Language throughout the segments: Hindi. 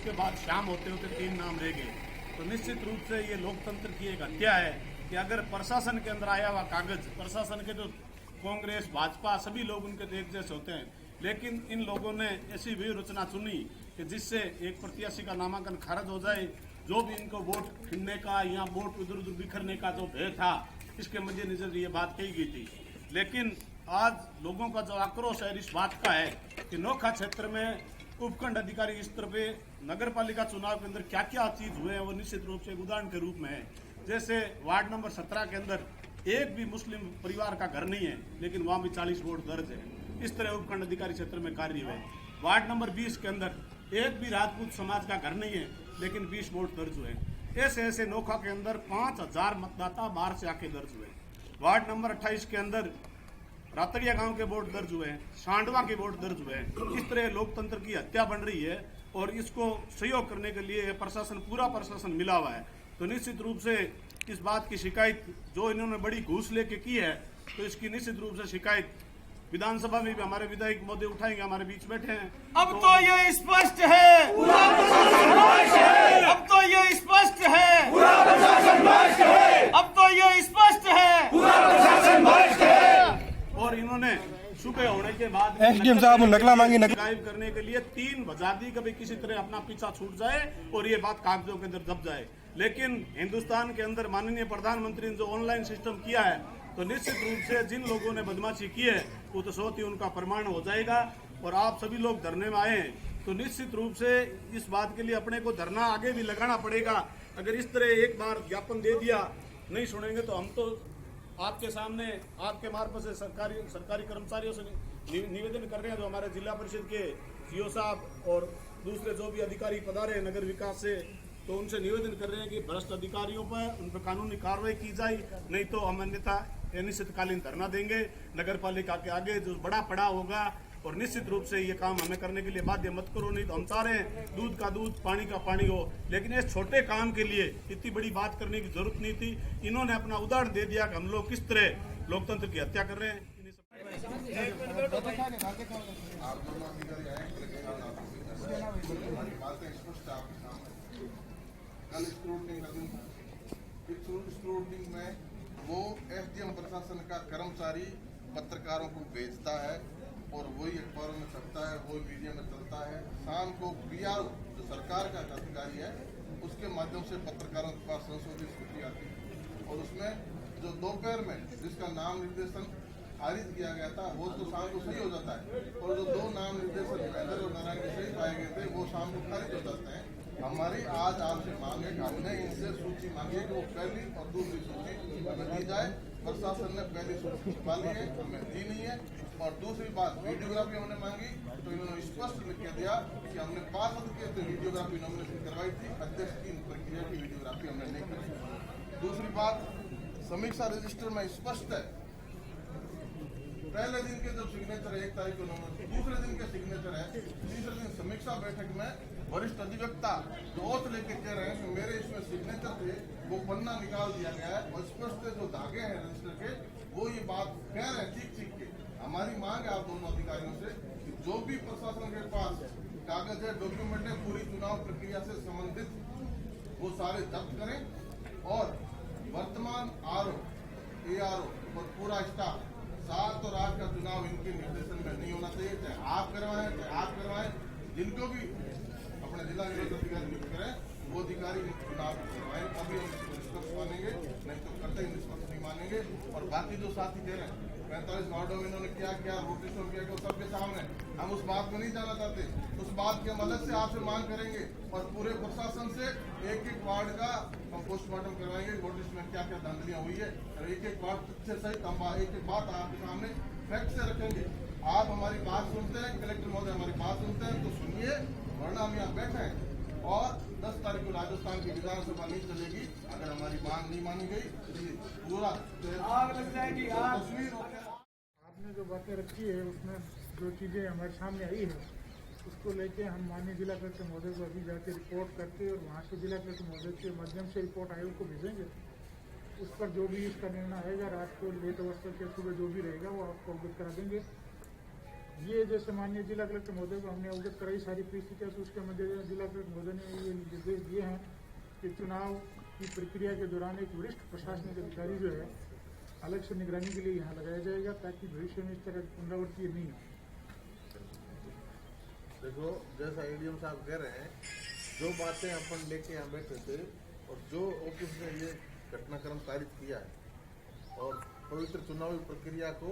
उसके बाद शाम होते होते 3 नाम रह गए। तो निश्चित रूप से ये लोकतंत्र की एक हत्या है कि अगर प्रशासन के अंदर आया हुआ कागज, प्रशासन के जो कांग्रेस भाजपा सभी लोग उनके तो एक जैसे होते हैं, लेकिन इन लोगों ने ऐसी व्यूहरचना चुनी कि जिससे एक प्रत्याशी का नामांकन खारिज हो जाए। जो भी इनको वोट खिंडने का या वोट इधर उधर बिखरने का जो भय था, इसके मद्देनजर ये बात कही गई थी। लेकिन आज लोगों का जो आक्रोश है इस बात का है कि नोखा क्षेत्र में उपखंड अधिकारी स्तर पे नगर पालिका चुनाव के अंदर क्या क्या चीज हुए हैं वो निश्चित रूप से एक उदाहरण के रूप में है। जैसे वार्ड नंबर 17 के अंदर एक भी मुस्लिम परिवार का घर नहीं है, लेकिन वहां भी 40 वोट दर्ज है। इस तरह उपखंड अधिकारी क्षेत्र में कार्य हुए। वार्ड नंबर 20 के अंदर एक भी राजपूत समाज का घर नहीं है, लेकिन 20 वोट दर्ज हुए। ऐसे ऐसे नोखा के अंदर 5000 मतदाता बाहर से आके दर्ज हुए। वार्ड नंबर 28 के अंदर रातड़िया गांव के वोट दर्ज हुए हैं, सांडवा के वोट दर्ज हुए हैं। इस तरह लोकतंत्र की हत्या बन रही है और इसको सहयोग करने के लिए प्रशासन, पूरा प्रशासन मिला हुआ है। तो निश्चित रूप से इस बात की शिकायत जो इन्होंने बड़ी घूस लेके की है, तो इसकी निश्चित रूप से शिकायत विधानसभा में भी हमारे विधायक महोदय उठाएंगे, हमारे बीच बैठे हैं। अब तो ये स्पष्ट है, पूरा प्रशासन भ्रष्ट है। अब तो ये स्पष्ट है, पूरा प्रशासन भ्रष्ट है। अब तो ये स्पष्ट है, पूरा प्रशासन भ्रष्ट है। और इन्होंने सुबह होने के बाद एसडीएम साहब नकला मांगी गायब करने के लिए 3 बजा दी, कभी किसी तरह अपना पीछा छूट जाए और ये बात कागजों के अंदर दब जाए। लेकिन हिंदुस्तान के अंदर माननीय प्रधानमंत्री ने जो ऑनलाइन सिस्टम किया है, तो निश्चित रूप से जिन लोगों ने बदमाशी की है वो तो स्वतः ही उनका प्रमाण हो जाएगा। और आप सभी लोग धरने में आए हैं, तो निश्चित रूप से इस बात के लिए अपने को धरना आगे भी लगाना पड़ेगा। अगर इस तरह एक बार ज्ञापन दे दिया, नहीं सुनेंगे तो हम तो आपके सामने आपके मार्फत से सरकारी कर्मचारियों से निवेदन कर रहे हैं, जो हमारे जिला परिषद के सीओ साहब और दूसरे जो भी अधिकारी पधारे नगर विकास से, तो उनसे निवेदन कर रहे हैं कि भ्रष्ट अधिकारियों पर उन पर कानूनी कार्रवाई की जाए, नहीं तो हम अन्यथा अनिश्चितकालीन धरना देंगे नगर पालिका के आगे जो बड़ा पड़ाव होगा। और निश्चित रूप से ये काम हमें करने के लिए बाध्य मत करो, नहीं तो हम चाह रहे हैं दूध का दूध पानी का पानी हो। लेकिन इस छोटे काम के लिए इतनी बड़ी बात करने की जरूरत नहीं थी। इन्होंने अपना उदाहरण दे दिया कि हम लोग किस तरह लोकतंत्र की हत्या कर रहे हैं। कल स्क्रूटनिंग में वो एसडीएम प्रशासन का कर्मचारी पत्रकारों को भेजता है और वही अखबारों में छपता है, वही मीडिया में चलता है। शाम को पीआरओ जो सरकार का अधिकारी है, उसके माध्यम से पत्रकारों के पास संशोधित सूची आती है और उसमें जो दोपहर में जिसका नाम निर्देशन खारिज किया गया था वो तो शाम को सही हो जाता है, और जो 2 नाम निर्देशन हैदर और नारायण के सही पाए गए थे वो शाम को खारिज हो जाते हैं। हमारी आज आपसे मांग है कि हमने इनसे सूची मांगी है कि वो पहली और दूसरी सूची हमें दी जाए। प्रशासन ने पहली सूची छुपा ली है, हमें दी नहीं है। और दूसरी बात, वीडियोग्राफी हमने मांगी तो इन्होंने स्पष्ट लिख के दिया कि हमने पार्षद के तो वीडियोग्राफी नॉमिनेशन करवाई थी, अध्यक्ष की प्रक्रिया की वीडियोग्राफी हमने नहीं की। दूसरी बात, समीक्षा रजिस्टर में स्पष्ट है, पहले दिन के जो सिग्नेचर है 1 तारीख को नंबर, दूसरे दिन के सिग्नेचर है, तीसरे दिन समीक्षा बैठक में वरिष्ठ अधिवक्ता जो ओथ लेके कह रहे हैं कि मेरे इसमें सिग्नेचर थे, वो पन्ना निकाल दिया गया है और स्पष्ट जो धागे हैं रजिस्टर के वो ये बात कह रहे हैं ठीक के। हमारी मांग है आप दोनों अधिकारियों से कि जो भी प्रशासन के पास कागज है, डॉक्यूमेंट है, पूरी चुनाव प्रक्रिया से संबंधित वो सारे जब्त करें और वर्तमान ARO और पूरा स्टाफ 7 और 8 का चुनाव इनके निर्देशन में नहीं होना चाहिए। चाहे आप करवाएं, जिनको भी अपने जिला निर्वाचन अधिकारी नियुक्त करें वो अधिकारी चुनाव करवाएं, तभी हम इसको निष्पक्ष मानेंगे, नहीं तो करते ही निष्पक्ष नहीं मानेंगे। और बाकी जो साथी कह रहे हैं 45 वार्डों में इन्होंने क्या रोटेशन किया वो सबके सामने, हम उस बात को नहीं जाना चाहते। उस बात की हम अलग से आपसे मांग करेंगे और पूरे प्रशासन से एक वार्ड का हम पोस्टमार्टम करवाएंगे, नोटिस में क्या क्या धांधलियां हुई है और एक वार्ड तथ्य सहित हम एक बात आपके सामने फैक्ट से रखेंगे। आप हमारी बात सुनते हैं, कलेक्टर महोदय हमारी बात सुनते हैं तो सुनिए, वरना हम यहाँ बैठे हैं। और 10 तारीख को राजस्थान की विधानसभा नहीं चलेगी अगर हमारी मांग नहीं मानी गई। पूरा आग लग जाएगी। आपने जो बातें रखी है उसमें जो चीज़ें हमारे सामने आई है उसको लेके हम माननीय जिला कलेक्टर महोदय को अभी जाके रिपोर्ट करके और वहाँ के जिला कलेक्टर महोदय के माध्यम से रिपोर्ट आयोग को भेजेंगे। उस पर जो भी इसका निर्णय आएगा रात को लेट अवस्था के सुबह जो भी रहेगा वो आपको अवगत करा देंगे। ये जैसे माननीय जिला कलेक्टर महोदय को हमने अवगत कराई सारी परिस्थितियाँ, तो उसके मध्य जिला कलेक्टर महोदय ने ये निर्देश दिए हैं कि चुनाव की प्रक्रिया के दौरान एक वरिष्ठ प्रशासनिक अधिकारी जो है अलग से निगरानी के लिए यहाँ लगाया जाएगा, ताकि भविष्य में इस तरह की पुनरावृत्ति नहीं हो। देखो, जैसा एडीएम साहब कह रहे हैं, जो बातें अपन लेके यहाँ बैठे थे और जो ऑफिस ने ये घटनाक्रम पारित किया है और पवित्र चुनावी प्रक्रिया को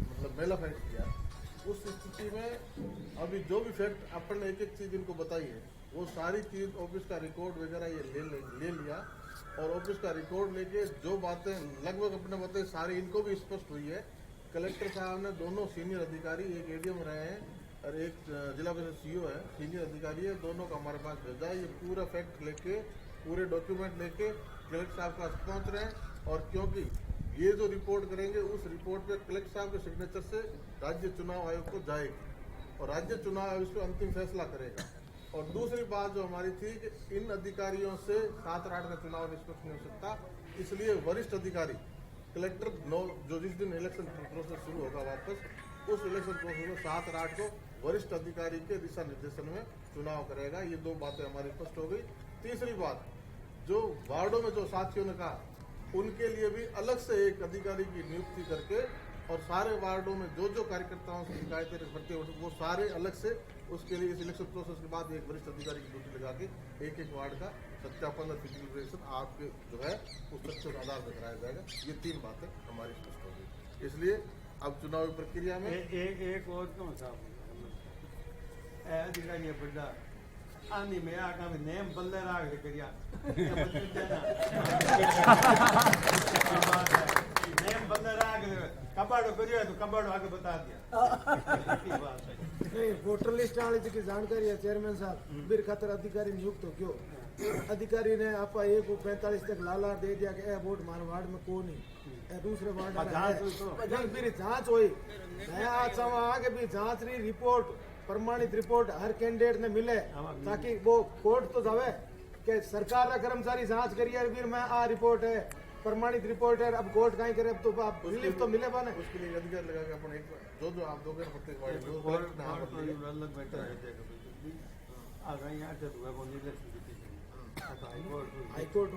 मतलब मेलाफाइट किया, उस स्थिति में अभी जो भी फैक्ट अपन ने एक एक चीज इनको बताई है, वो सारी चीज ऑफिस का रिकॉर्ड वगैरह ये ले लिया और ऑफिस का रिकॉर्ड लेके जो बातें लगभग अपने बताई सारी इनको भी स्पष्ट हुई है। कलेक्टर साहब ने दोनों सीनियर अधिकारी, एक एडीएम रहे हैं और एक जिला परिषद सीईओ है, सीनियर अधिकारी है, दोनों को हमारे पास भेजा है। ये पूरा फैक्ट लेके, पूरे डॉक्यूमेंट लेके कलेक्टर साहब के पास पहुंच रहे हैं और क्योंकि ये जो रिपोर्ट करेंगे उस रिपोर्ट पे कलेक्टर साहब के सिग्नेचर से राज्य चुनाव आयोग को जाएगी और राज्य चुनाव आयोग इस पर अंतिम फैसला करेगा। और दूसरी बात जो हमारी थी कि इन अधिकारियों से 7 और 8 का चुनाव निष्पक्ष नहीं हो सकता, इसलिए वरिष्ठ अधिकारी कलेक्टर जो जिस दिन इलेक्शन प्रोसेस शुरू होगा वापस, उस इलेक्शन प्रोसेस में 7 और 8 को वरिष्ठ अधिकारी के दिशा निर्देशन में चुनाव करेगा। ये 2 बातें हमारी स्पष्ट हो गई। तीसरी बात, जो वार्डों में जो साथियों ने कहा, उनके लिए भी अलग से एक अधिकारी की नियुक्ति करके और सारे वार्डों में जो जो कार्यकर्ताओं से शिकायतें करते हैं वो सारे अलग से उसके लिए इस इलेक्शन प्रोसेस के बाद एक वरिष्ठ अधिकारी की ड्यूटी लगा के एक वार्ड का सत्यापन और फिजिकल आपके जो है उस तथ्यों के आधार पर कराया जाएगा। ये 3 बातें हमारी स्पष्ट हो गई। इसलिए अब चुनावी प्रक्रिया में एक और क्यों साहब अधिकारी बड़ा आनी में आका में नेम बल्ले राग करिया नेम बल्ले राग कबाड़ो करियो तो कबाड़ो आगे बता दिया। नहीं, वोटर लिस्ट वाले की जानकारी है चेयरमैन साहब, फिर खातर अधिकारी नियुक्त हो क्यों? अधिकारी ने आप 1:45 तक लाला दे दिया कि वोट मार वार्ड में को नहीं, दूसरे वार्ड में फिर जांच हुई। मैं आज आगे भी जांच रही रिपोर्ट, प्रमाणित रिपोर्ट हर कैंडिडेट ने मिले, ताकि वो कोर्ट तो जावे कि सरकार का कर्मचारी जांच करिए, फिर मैं आ रिपोर्ट है प्रमाणित रिपोर्ट है, अब कोर्ट कहीं करे, अब तो आप रिलीफ तो मिले बने। उसके लिए अधिकार लगा के अपन एक जो आप दोगे प्रत्येक वार्ड अलग बैठा है आ गए यहाँ से हाईकोर्ट हाईकोर्ट